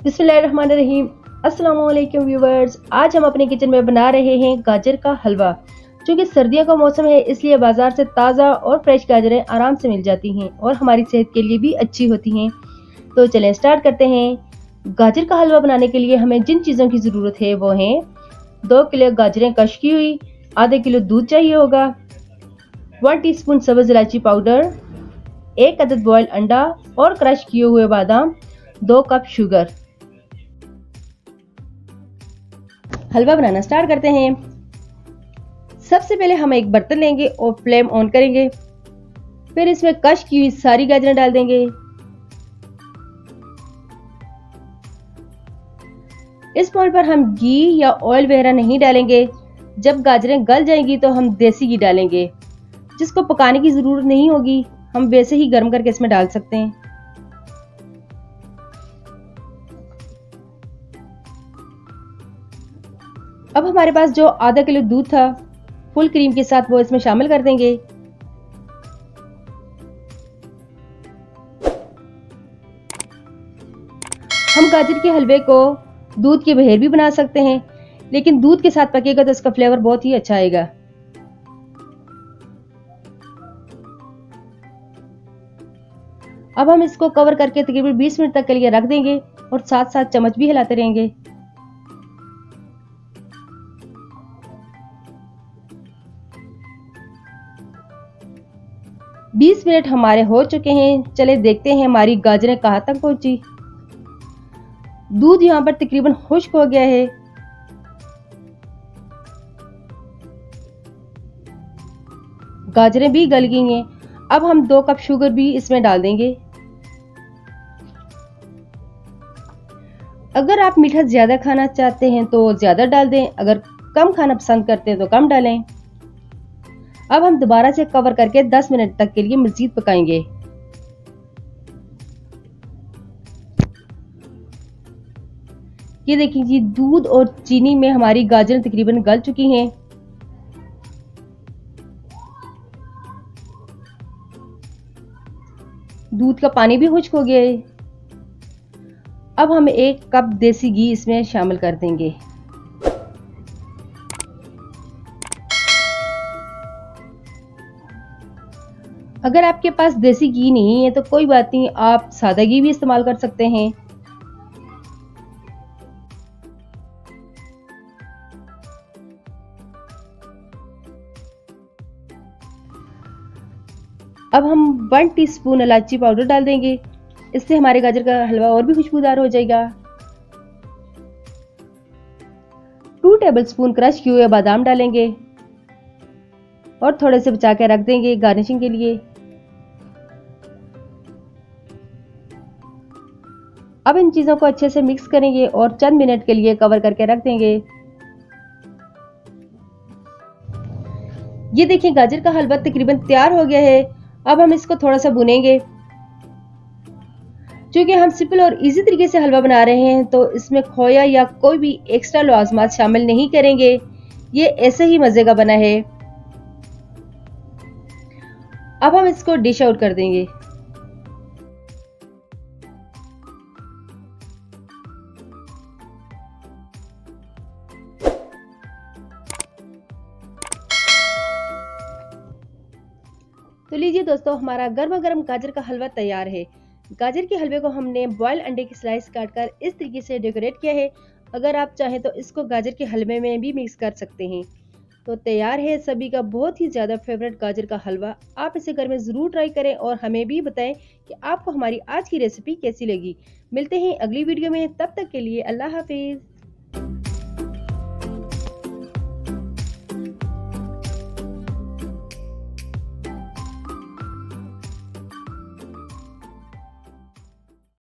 बिस्मिल्लाहिर्रहमानिर्रहीम। अस्सलाम वालेकुम व्यूवर्स। आज हम अपने किचन में बना रहे हैं गाजर का हलवा। क्योंकि सर्दियों का मौसम है इसलिए बाजार से ताज़ा और फ्रेश गाजरें आराम से मिल जाती हैं और हमारी सेहत के लिए भी अच्छी होती हैं। तो चलें स्टार्ट करते हैं। गाजर का हलवा बनाने के लिए हमें जिन चीज़ों की ज़रूरत है वो हैं 2 किलो गाजरें कश की हुई, आधे किलो दूध चाहिए होगा, 1 टीस्पून सब्ज़ इलायची पाउडर, 1 अदद बॉयल अंडा और क्रश किए हुए बादाम, 2 कप शुगर। हलवा बनाना स्टार्ट करते हैं। सबसे पहले हम एक बर्तन लेंगे और फ्लेम ऑन करेंगे। फिर इसमें कश की हुई सारी गाजरें डाल देंगे। इस पॉइंट पर हम घी या ऑयल वगैरह नहीं डालेंगे। जब गाजरें गल जाएंगी तो हम देसी घी डालेंगे, जिसको पकाने की जरूरत नहीं होगी, हम वैसे ही गर्म करके इसमें डाल सकते हैं। अब हमारे पास जो आधा किलो दूध था फुल क्रीम के साथ वो इसमें शामिल कर देंगे। हम गाजर के हलवे को दूध के बगैर भी बना सकते हैं, लेकिन दूध के साथ पकेगा तो इसका फ्लेवर बहुत ही अच्छा आएगा। अब हम इसको कवर करके तकरीबन 20 मिनट तक के लिए रख देंगे और साथ साथ चम्मच भी हिलाते रहेंगे। बीस मिनट हमारे हो चुके हैं। चले देखते हैं हमारी गाजरें कहाँ तक पहुंची। दूध यहाँ पर तकरीबन खुश्क हो गया है। गाजरें भी गल गई हैं। अब हम 2 कप शुगर भी इसमें डाल देंगे। अगर आप मीठा ज्यादा खाना चाहते हैं तो ज्यादा डाल दें, अगर कम खाना पसंद करते हैं तो कम डालें। अब हम दोबारा से कवर करके 10 मिनट तक के लिए मजीद पकाएंगे। ये देखिए जी, दूध और चीनी में हमारी गाजरें तकरीबन गल चुकी हैं। दूध का पानी भी खुश्क हो गया है। अब हम 1 कप देसी घी इसमें शामिल कर देंगे। अगर आपके पास देसी घी नहीं है तो कोई बात नहीं, आप सादा घी भी इस्तेमाल कर सकते हैं। अब हम 1 टीस्पून इलायची पाउडर डाल देंगे। इससे हमारे गाजर का हलवा और भी खुशबूदार हो जाएगा। 2 टेबलस्पून क्रश किए हुए बादाम डालेंगे और थोड़े से बचा के रख देंगे गार्निशिंग के लिए। अब इन चीजों को अच्छे से मिक्स करेंगे और चंद मिनट के लिए कवर करके रख देंगे। ये देखिए, गाजर का हलवा तकरीबन तैयार हो गया है। अब हम इसको थोड़ा सा भुनेंगे। क्योंकि हम सिंपल और इजी तरीके से हलवा बना रहे हैं तो इसमें खोया या कोई भी एक्स्ट्रा लवाजमात शामिल नहीं करेंगे। ये ऐसे ही मजे का बना है। अब हम इसको डिश आउट कर देंगे। तो लीजिए दोस्तों, हमारा गर्मा गर्म गाजर का हलवा तैयार है। गाजर के हलवे को हमने बॉयल अंडे की स्लाइस काटकर इस तरीके से डेकोरेट किया है। अगर आप चाहें तो इसको गाजर के हलवे में भी मिक्स कर सकते हैं। तो तैयार है सभी का बहुत ही ज़्यादा फेवरेट गाजर का हलवा। आप इसे घर में ज़रूर ट्राई करें और हमें भी बताएं कि आपको हमारी आज की रेसिपी कैसी लगी। मिलते हैं अगली वीडियो में, तब तक के लिए अल्लाह हाफिज़।